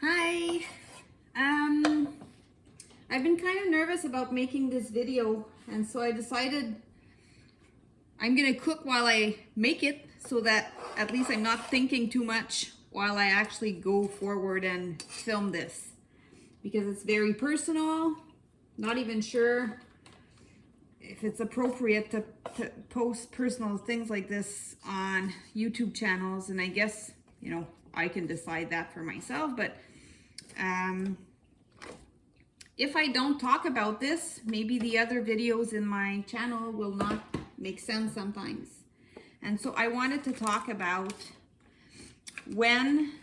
Hi. I've been kind of nervous about making this video, and so I decided I'm gonna cook while I make it so that at least I'm not thinking too much while I actually go forward and film this, because it's very personal. Not even sure if it's appropriate to post personal things like this on YouTube channels, and I guess, you know, I can decide that for myself, but if I don't talk about this, maybe the other videos in my channel will not make sense sometimes. And so I wanted to talk about when,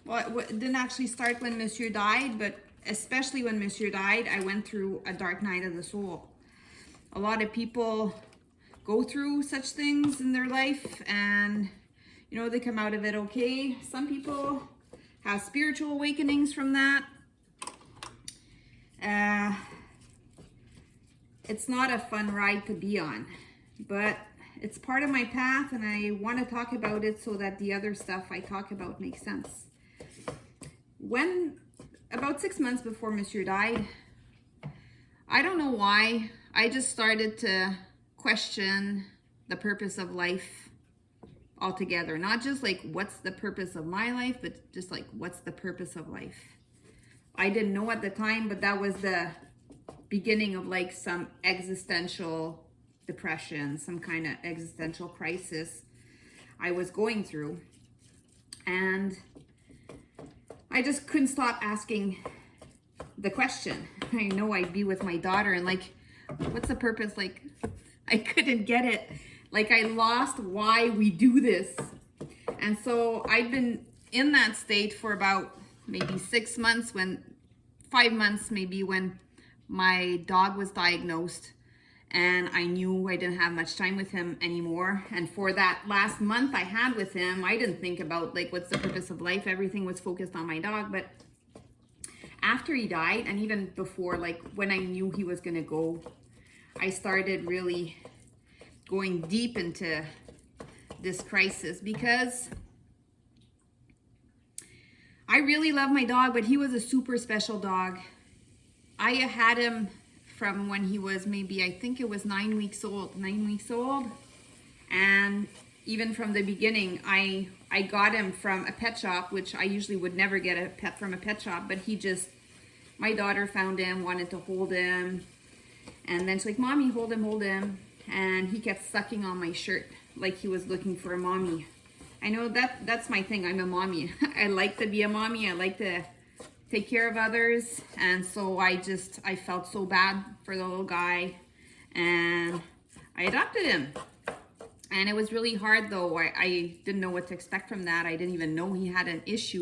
well, it didn't actually start when Monsieur died, but especially when Monsieur died, I went through a dark night of the soul. A lot of people go through such things in their life and, you know, they come out of it okay. Some people have spiritual awakenings from that. It's not a fun ride to be on, but it's part of my path, and I want to talk about it so that the other stuff I talk about makes sense. When, about 6 months before Monsieur died, I don't know why, I just started to question the purpose of life altogether. Not just like, what's the purpose of my life, but just like, what's the purpose of life? I didn't know at the time, but that was the beginning of like some existential depression, some kind of existential crisis I was going through. And I just couldn't stop asking the question. I know I'd be with my daughter and like, what's the purpose? Like, I couldn't get it. Like, I lost why we do this. And so I'd been in that state for about maybe 6 months, 5 months maybe, when my dog was diagnosed, and I knew I didn't have much time with him anymore. And for that last month I had with him, I didn't think about like, what's the purpose of life? Everything was focused on my dog. But after he died, and even before, like when I knew he was gonna go, I started really going deep into this crisis, because I really love my dog, but he was a super special dog. I had him from when he was maybe, I think it was 9 weeks old. And even from the beginning, I got him from a pet shop, which I usually would never get a pet from a pet shop, but my daughter found him, wanted to hold him. And then she's like, Mommy, hold him. And he kept sucking on my shirt like he was looking for a mommy. I know that's my thing. I'm a mommy. I like to be a mommy. I like to take care of others. And so I felt so bad for the little guy, and I adopted him. And it was really hard though. I didn't know what to expect from that. I didn't even know he had a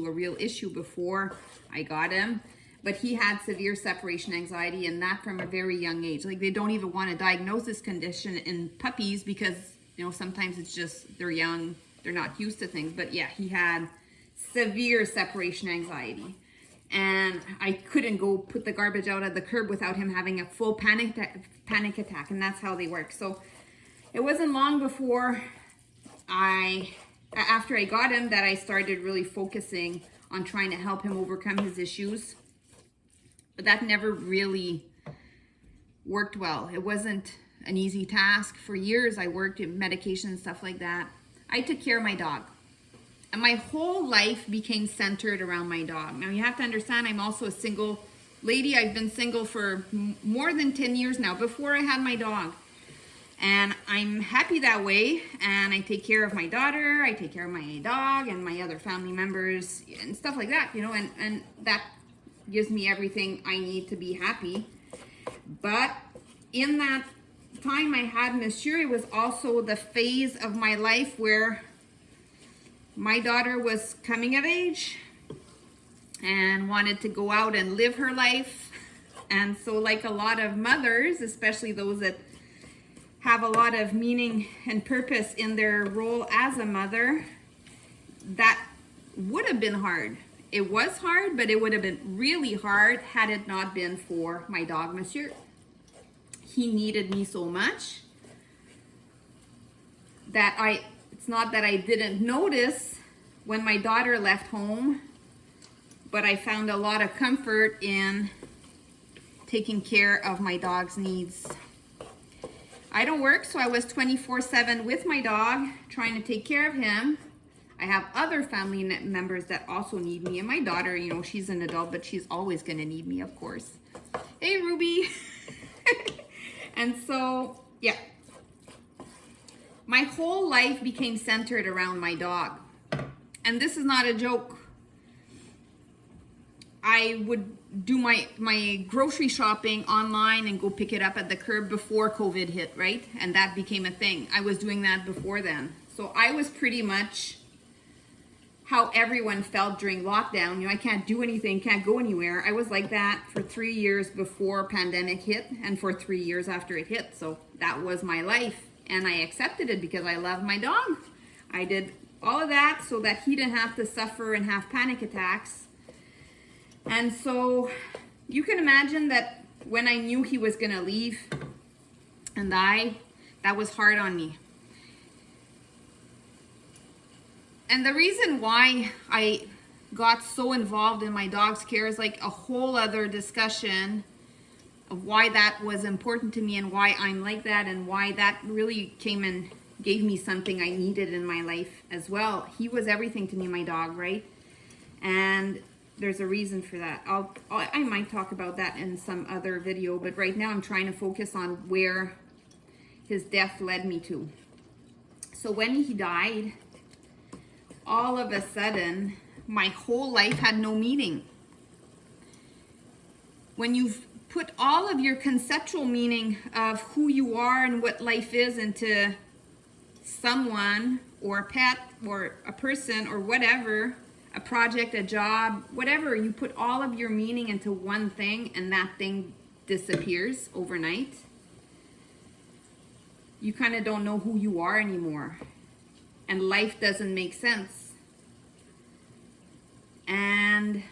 real issue before I got him. But he had severe separation anxiety, and that from a very young age. Like, they don't even want to diagnose this condition in puppies because, you know, sometimes it's just they're young, they're not used to things. But yeah, he had severe separation anxiety. And I couldn't go put the garbage out at the curb without him having a full panic attack, and that's how they work. So it wasn't long before after I got him, that I started really focusing on trying to help him overcome his issues. But that never really worked well. It wasn't an easy task. For years, I worked in medication and stuff like that. I took care of my dog. And my whole life became centered around my dog. Now, you have to understand, I'm also a single lady. I've been single for more than 10 years now, before I had my dog. And I'm happy that way. And I take care of my daughter. I take care of my dog and my other family members and stuff like that, you know, and that gives me everything I need to be happy. But in that time I had Monsieur, it was also the phase of my life where my daughter was coming of age and wanted to go out and live her life. And so, like a lot of mothers, especially those that have a lot of meaning and purpose in their role as a mother, that would have been hard. It was hard, but it would have been really hard had it not been for my dog, Monsieur. He needed me so much that it's not that I didn't notice when my daughter left home but I found a lot of comfort in taking care of my dog's needs. I don't work, so I was 24/7 with my dog, trying to take care of him. I have other family members that also need me, and my daughter, you know, she's an adult, but she's always gonna need me, of course. Hey, Ruby. And so, yeah. My whole life became centered around my dog. And this is not a joke. I would do my grocery shopping online and go pick it up at the curb before COVID hit, right? And that became a thing. I was doing that before then. So I was pretty much how everyone felt during lockdown. You know, I can't do anything, can't go anywhere. I was like that for 3 years before pandemic hit and for 3 years after it hit. So that was my life. And I accepted it because I love my dog. I did all of that so that he didn't have to suffer and have panic attacks. And so you can imagine that when I knew he was gonna leave and die, that was hard on me. And the reason why I got so involved in my dog's care is like a whole other discussion of why that was important to me and why I'm like that and why that really came and gave me something I needed in my life as well. He was everything to me, my dog, right? And there's a reason for that. I might talk about that in some other video, but right now I'm trying to focus on where his death led me to. So when he died, all of a sudden, my whole life had no meaning. When you've put all of your conceptual meaning of who you are and what life is into someone or a pet or a person or whatever, a project, a job, whatever, you put all of your meaning into one thing and that thing disappears overnight. You kind of don't know who you are anymore. And life doesn't make sense. And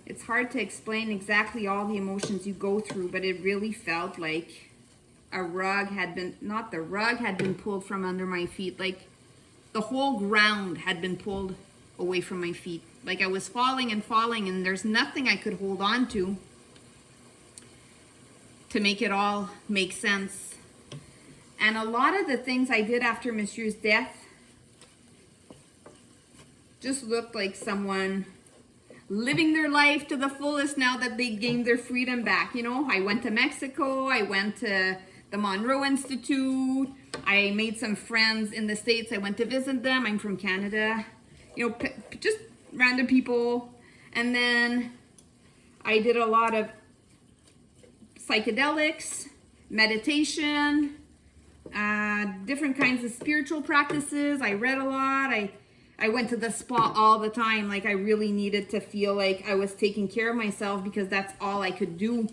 it's hard to explain exactly all the emotions you go through, but it really felt like a rug had been, not the rug had been pulled from under my feet, like the whole ground had been pulled away from my feet. Like I was falling and falling and there's nothing I could hold on to make it all make sense. And a lot of the things I did after Monsieur's death just looked like someone living their life to the fullest now that they gained their freedom back. You know, I went to Mexico, I went to the Monroe Institute, I made some friends in the States, I went to visit them, I'm from Canada, you know, just random people. And then I did a lot of psychedelics, meditation, different kinds of spiritual practices. I read a lot. I went to the spa all the time. Like I really needed to feel like I was taking care of myself because that's all I could do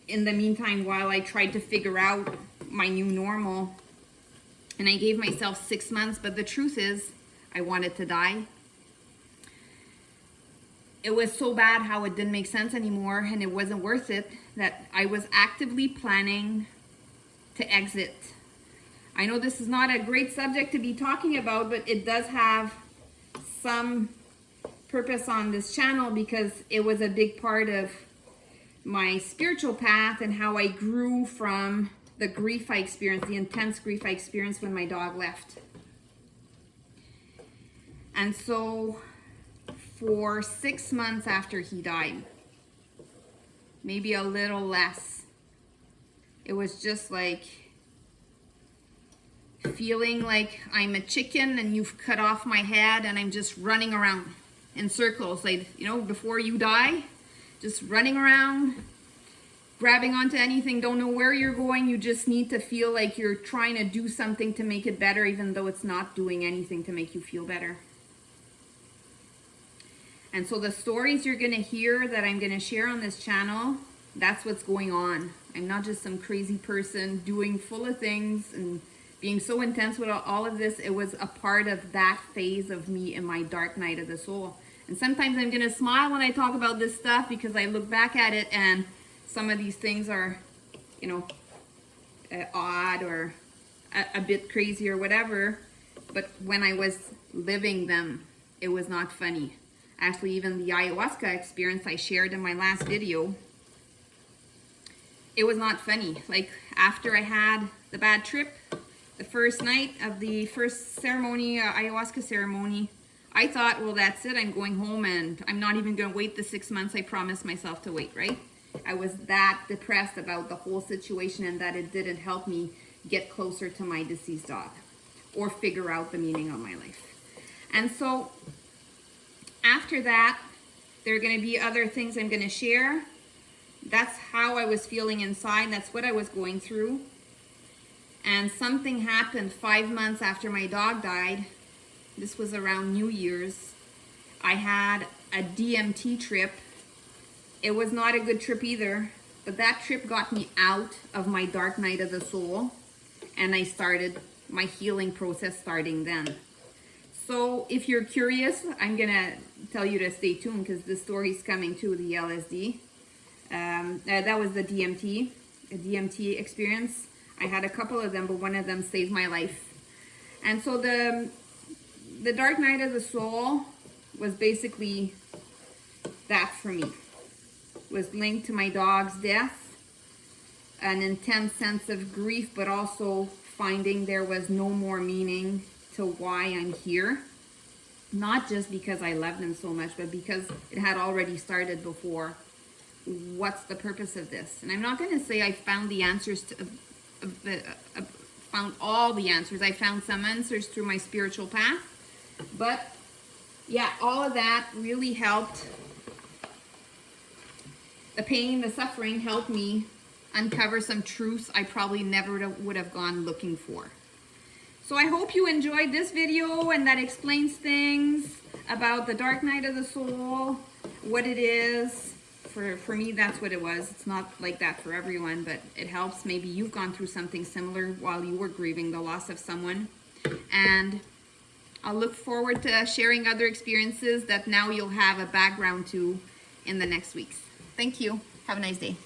in the meantime while I tried to figure out my new normal. And I gave myself 6 months, but the truth is I wanted to die. It was so bad how it didn't make sense anymore and it wasn't worth it that I was actively planning to exit. I know this is not a great subject to be talking about, but it does have some purpose on this channel because it was a big part of my spiritual path and how I grew from the grief I experienced, the intense grief I experienced when my dog left. And so for 6 months after he died, maybe a little less, it was just like feeling like I'm a chicken and you've cut off my head and I'm just running around in circles. Like, you know, before you die, just running around, grabbing onto anything, don't know where you're going. You just need to feel like you're trying to do something to make it better, even though it's not doing anything to make you feel better. And so the stories you're going to hear that I'm going to share on this channel, that's what's going on. I'm not just some crazy person doing full of things and being so intense with all of this. It was a part of that phase of me in my dark night of the soul. And sometimes I'm going to smile when I talk about this stuff because I look back at it and some of these things are, you know, odd or a bit crazy or whatever. But when I was living them, it was not funny. Actually, even the ayahuasca experience I shared in my last video, it was not funny. Like, after I had the bad trip, the first night of the first ceremony, ayahuasca ceremony, I thought, well, that's it. I'm going home and I'm not even going to wait the 6 months I promised myself to wait, right? I was that depressed about the whole situation and that it didn't help me get closer to my deceased dog or figure out the meaning of my life. And so after that, there are going to be other things I'm going to share. That's how I was feeling inside. That's what I was going through. And something happened 5 months after my dog died. This was around New Year's. I had a DMT trip. It was not a good trip either, but that trip got me out of my dark night of the soul, and I started my healing process starting then. So if you're curious, I'm gonna tell you to stay tuned because the story's coming too, the LSD. That was the DMT experience. I had a couple of them, but one of them saved my life. And so the dark night of the soul was basically that for me. It was linked to my dog's death, an intense sense of grief, but also finding there was no more meaning to why I'm here. Not just because I loved him so much, but because it had already started before. What's the purpose of this? And I'm not going to say I found the answers to found all the answers. I found some answers through my spiritual path, but yeah, all of that really helped. The pain, the suffering helped me uncover some truths I probably never would have gone looking for. So I hope you enjoyed this video and that explains things about the dark night of the soul, what it is. For me, that's what it was. It's not like that for everyone, but it helps. Maybe you've gone through something similar while you were grieving the loss of someone. And I'll look forward to sharing other experiences that now you'll have a background to in the next weeks. Thank you. Have a nice day.